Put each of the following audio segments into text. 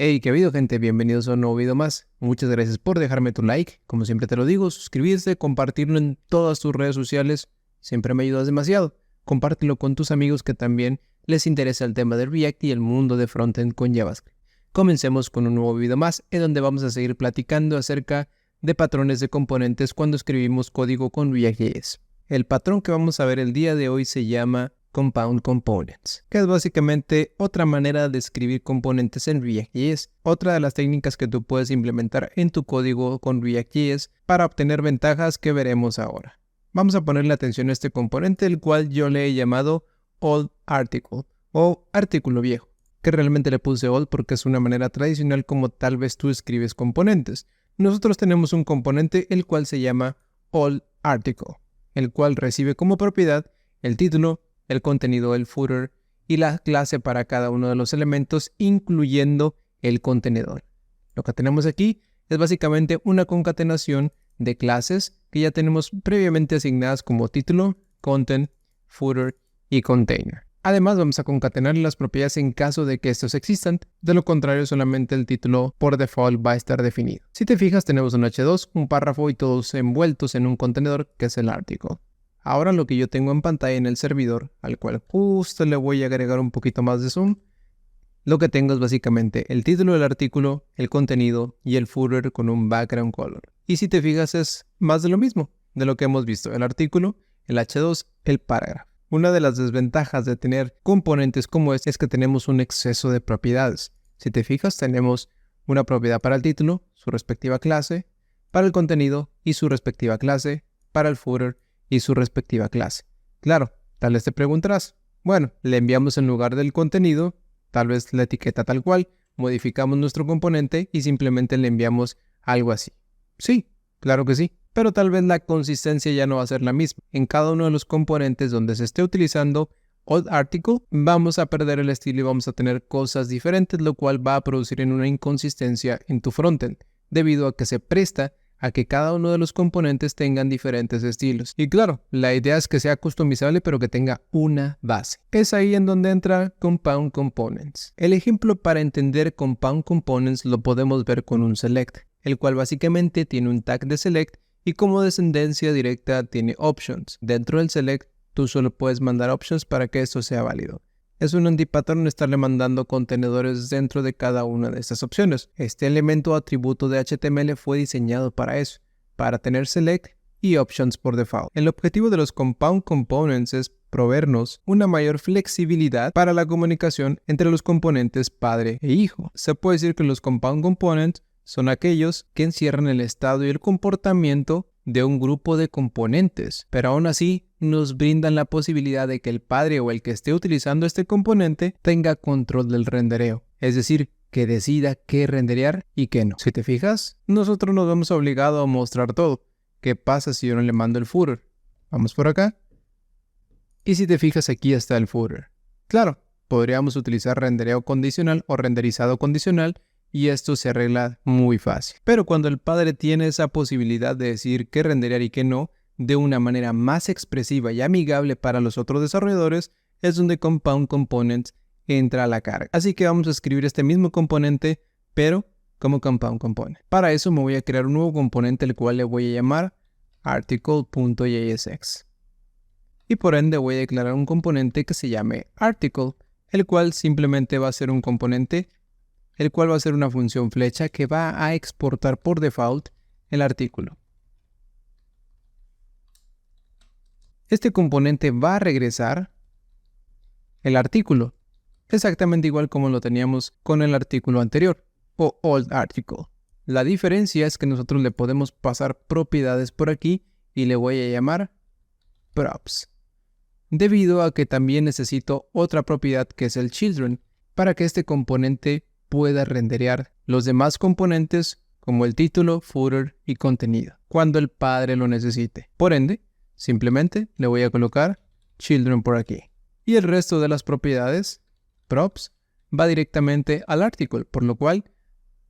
Hey, ¿qué ha habido, gente? Bienvenidos a un nuevo video más. Muchas gracias por dejarme tu like. Como siempre te lo digo, suscribirse, compartirlo en todas tus redes sociales. Siempre me ayudas demasiado. Compártelo con tus amigos que también les interesa el tema de React y el mundo de frontend con JavaScript. Comencemos con un nuevo video más en donde vamos a seguir platicando acerca de patrones de componentes cuando escribimos código con React.js. El patrón que vamos a ver el día de hoy se llama Compound Components, que es básicamente otra manera de escribir componentes en React.js, otra de las técnicas que tú puedes implementar en tu código con React.js para obtener ventajas que veremos ahora. Vamos a ponerle atención a este componente, el cual yo le he llamado Old Article o artículo viejo, que realmente le puse old porque es una manera tradicional como tal vez tú escribes componentes. Nosotros tenemos un componente el cual se llama Old Article, el cual recibe como propiedad el título, el contenido, el footer y la clase para cada uno de los elementos, incluyendo el contenedor. Lo que tenemos aquí es básicamente una concatenación de clases que ya tenemos previamente asignadas como título, content, footer y container. Además, vamos a concatenar las propiedades en caso de que estos existan. De lo contrario, solamente el título por default va a estar definido. Si te fijas, tenemos un h2, un párrafo y todos envueltos en un contenedor que es el article. Ahora lo que yo tengo en pantalla en el servidor, al cual justo le voy a agregar un poquito más de zoom, lo que tengo es básicamente el título del artículo, el contenido y el footer con un background color. Y si te fijas es más de lo mismo, de lo que hemos visto, el artículo, el h2, el parágrafo. Una de las desventajas de tener componentes como este es que tenemos un exceso de propiedades. Si te fijas, tenemos una propiedad para el título, su respectiva clase, para el contenido y su respectiva clase, para el footer y su respectiva clase. Claro, tal vez te preguntarás, bueno, le enviamos en lugar del contenido, tal vez la etiqueta tal cual, modificamos nuestro componente y simplemente le enviamos algo así. Sí, claro que sí, pero tal vez la consistencia ya no va a ser la misma. En cada uno de los componentes donde se esté utilizando Old Article, vamos a perder el estilo y vamos a tener cosas diferentes, lo cual va a producir en una inconsistencia en tu frontend, debido a que se presta a que cada uno de los componentes tengan diferentes estilos. Y claro, la idea es que sea customizable pero que tenga una base. Es ahí en donde entra Compound Components. El ejemplo para entender Compound Components lo podemos ver con un select, el cual básicamente tiene un tag de select y como descendencia directa tiene options. Dentro del select tú solo puedes mandar options para que esto sea válido. Es un antipatrón estarle mandando contenedores dentro de cada una de estas opciones. Este elemento o atributo de HTML fue diseñado para eso, para tener select y options por default. El objetivo de los Compound Components es proveernos una mayor flexibilidad para la comunicación entre los componentes padre e hijo. Se puede decir que los Compound Components son aquellos que encierran el estado y el comportamiento de un grupo de componentes, pero aún así nos brindan la posibilidad de que el padre o el que esté utilizando este componente tenga control del rendereo, es decir, que decida qué renderear y qué no. Si te fijas, nosotros nos vemos obligados a mostrar todo. ¿Qué pasa si yo no le mando el footer? Vamos por acá. Y si te fijas, aquí está el footer. Claro, podríamos utilizar rendereo condicional o renderizado condicional y esto se arregla muy fácil. Pero cuando el padre tiene esa posibilidad de decir qué renderear y qué no, de una manera más expresiva y amigable para los otros desarrolladores, es donde Compound Components entra a la carga. Así que vamos a escribir este mismo componente, pero como Compound Component. Para eso me voy a crear un nuevo componente, el cual le voy a llamar article.jsx. Y por ende voy a declarar un componente que se llame article, el cual simplemente va a ser un componente el cual va a ser una función flecha que va a exportar por default el artículo. Este componente va a regresar el artículo, exactamente igual como lo teníamos con el artículo anterior, o old article. La diferencia es que nosotros le podemos pasar propiedades por aquí y le voy a llamar props, debido a que también necesito otra propiedad que es el children, para que este componente pueda renderear los demás componentes como el título, footer y contenido, cuando el padre lo necesite. Por ende, simplemente le voy a colocar children por aquí. Y el resto de las propiedades, props, va directamente al article, por lo cual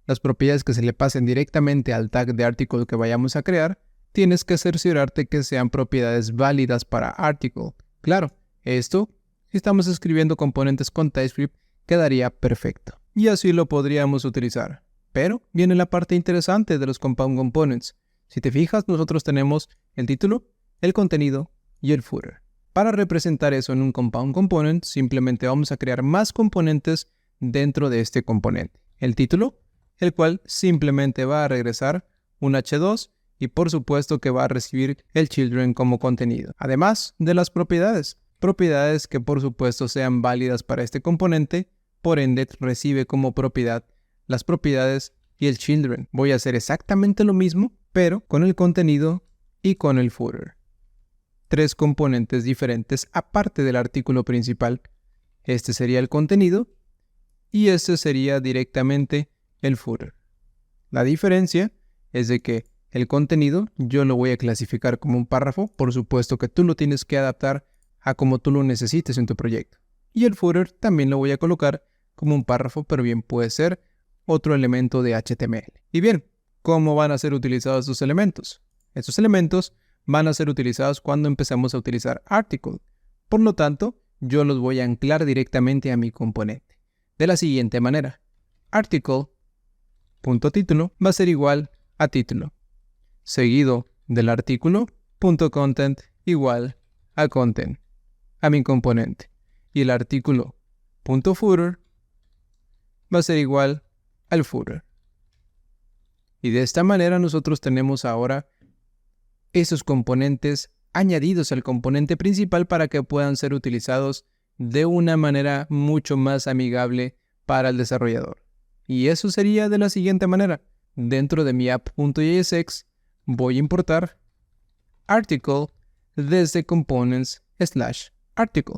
las propiedades que se le pasen directamente al tag de article que vayamos a crear, tienes que cerciorarte que sean propiedades válidas para article. Claro, esto, si estamos escribiendo componentes con TypeScript, quedaría perfecto. y así lo podríamos utilizar. Pero viene la parte interesante de los Compound Components. Si te fijas, nosotros tenemos el título, el contenido y el footer. Para representar eso en un Compound Component, simplemente vamos a crear más componentes dentro de este componente. El título, el cual simplemente va a regresar un h2 y por supuesto que va a recibir el children como contenido. Además de las propiedades que por supuesto sean válidas para este componente, por ende recibe como propiedad las propiedades y el children. Voy a hacer exactamente lo mismo, pero con el contenido y con el footer. 3 componentes diferentes aparte del artículo principal. Este sería el contenido y este sería directamente el footer. La diferencia es de que el contenido yo lo voy a clasificar como un párrafo, por supuesto que tú lo tienes que adaptar a como tú lo necesites en tu proyecto. Y el footer también lo voy a colocar como un párrafo, pero bien puede ser otro elemento de HTML. Y bien, ¿cómo van a ser utilizados estos elementos? Estos elementos van a ser utilizados cuando empezamos a utilizar article. Por lo tanto, yo los voy a anclar directamente a mi componente. De la siguiente manera, article.título va a ser igual a título, seguido del artículo .content igual a content, a mi componente. Y el artículo .footer va a ser igual al footer. Y de esta manera nosotros tenemos ahora esos componentes añadidos al componente principal para que puedan ser utilizados de una manera mucho más amigable para el desarrollador. Y eso sería de la siguiente manera. Dentro de mi app.jsx voy a importar article desde components/article.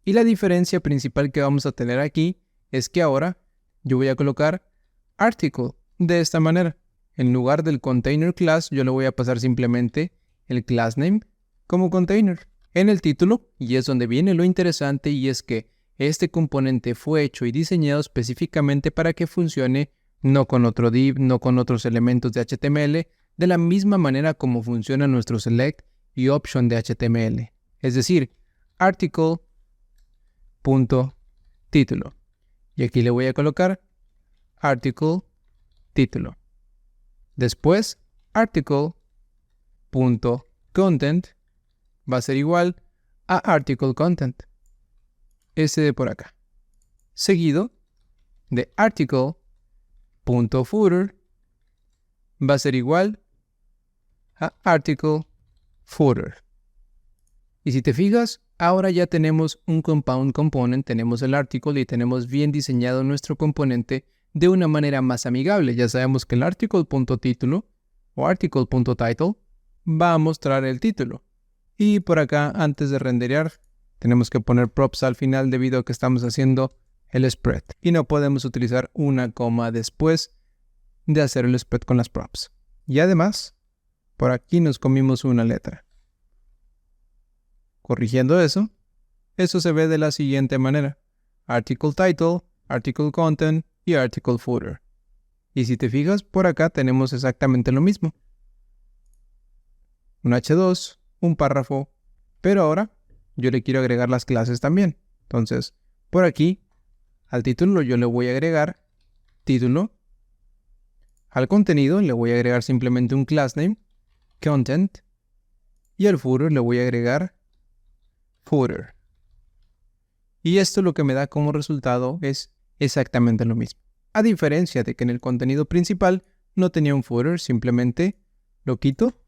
Y la diferencia principal que vamos a tener aquí es que ahora yo voy a colocar article de esta manera. En lugar del container class, yo le voy a pasar simplemente el class name como container. En el título, y es donde viene lo interesante, y es que este componente fue hecho y diseñado específicamente para que funcione no con otro div, no con otros elementos de HTML, de la misma manera como funciona nuestro select y option de HTML. Es decir, article.título. Y aquí le voy a colocar article título. Después, article.content va a ser igual a article content. Ese de por acá. Seguido de article.footer va a ser igual a article footer. Y si te fijas, ahora ya tenemos un compound component, tenemos el article y tenemos bien diseñado nuestro componente de una manera más amigable. Ya sabemos que el article.título o article.title va a mostrar el título. Y por acá, antes de renderear, tenemos que poner props al final debido a que estamos haciendo el spread. Y no podemos utilizar una coma después de hacer el spread con las props. Y además, por aquí nos comimos una letra. Corrigiendo eso se ve de la siguiente manera. Article title, article content y article footer. Y si te fijas, por acá tenemos exactamente lo mismo. Un h2, un párrafo, pero ahora yo le quiero agregar las clases también. Entonces, por aquí, al título yo le voy a agregar título. Al contenido le voy a agregar simplemente un class name, content, y al footer le voy a agregar footer. Y esto lo que me da como resultado es exactamente lo mismo. A diferencia de que en el contenido principal no tenía un footer, simplemente lo quito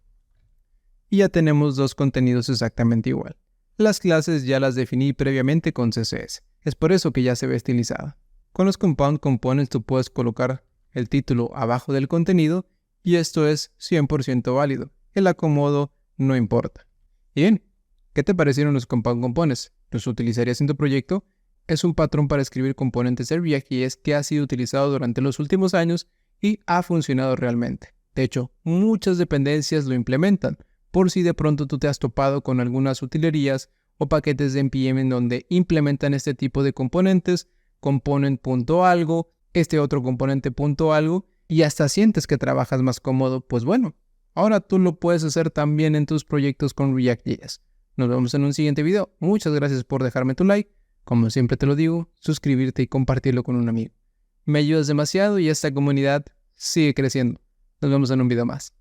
y ya tenemos dos contenidos exactamente igual. Las clases ya las definí previamente con CSS. Es por eso que ya se ve estilizada. Con los Compound Components tú puedes colocar el título abajo del contenido y esto es 100% válido. El acomodo no importa. Y bien, ¿qué te parecieron los Compound Components? ¿Los utilizarías en tu proyecto? Es un patrón para escribir componentes de React.js que ha sido utilizado durante los últimos años y ha funcionado realmente. De hecho, muchas dependencias lo implementan, por si de pronto tú te has topado con algunas utilerías o paquetes de NPM en donde implementan este tipo de componentes, component.algo, este otro componente.algo, y hasta sientes que trabajas más cómodo. Pues bueno, ahora tú lo puedes hacer también en tus proyectos con React.js. Nos vemos en un siguiente video. Muchas gracias por dejarme tu like. como siempre te lo digo, suscribirte y compartirlo con un amigo. Me ayudas demasiado y esta comunidad sigue creciendo. Nos vemos en un video más.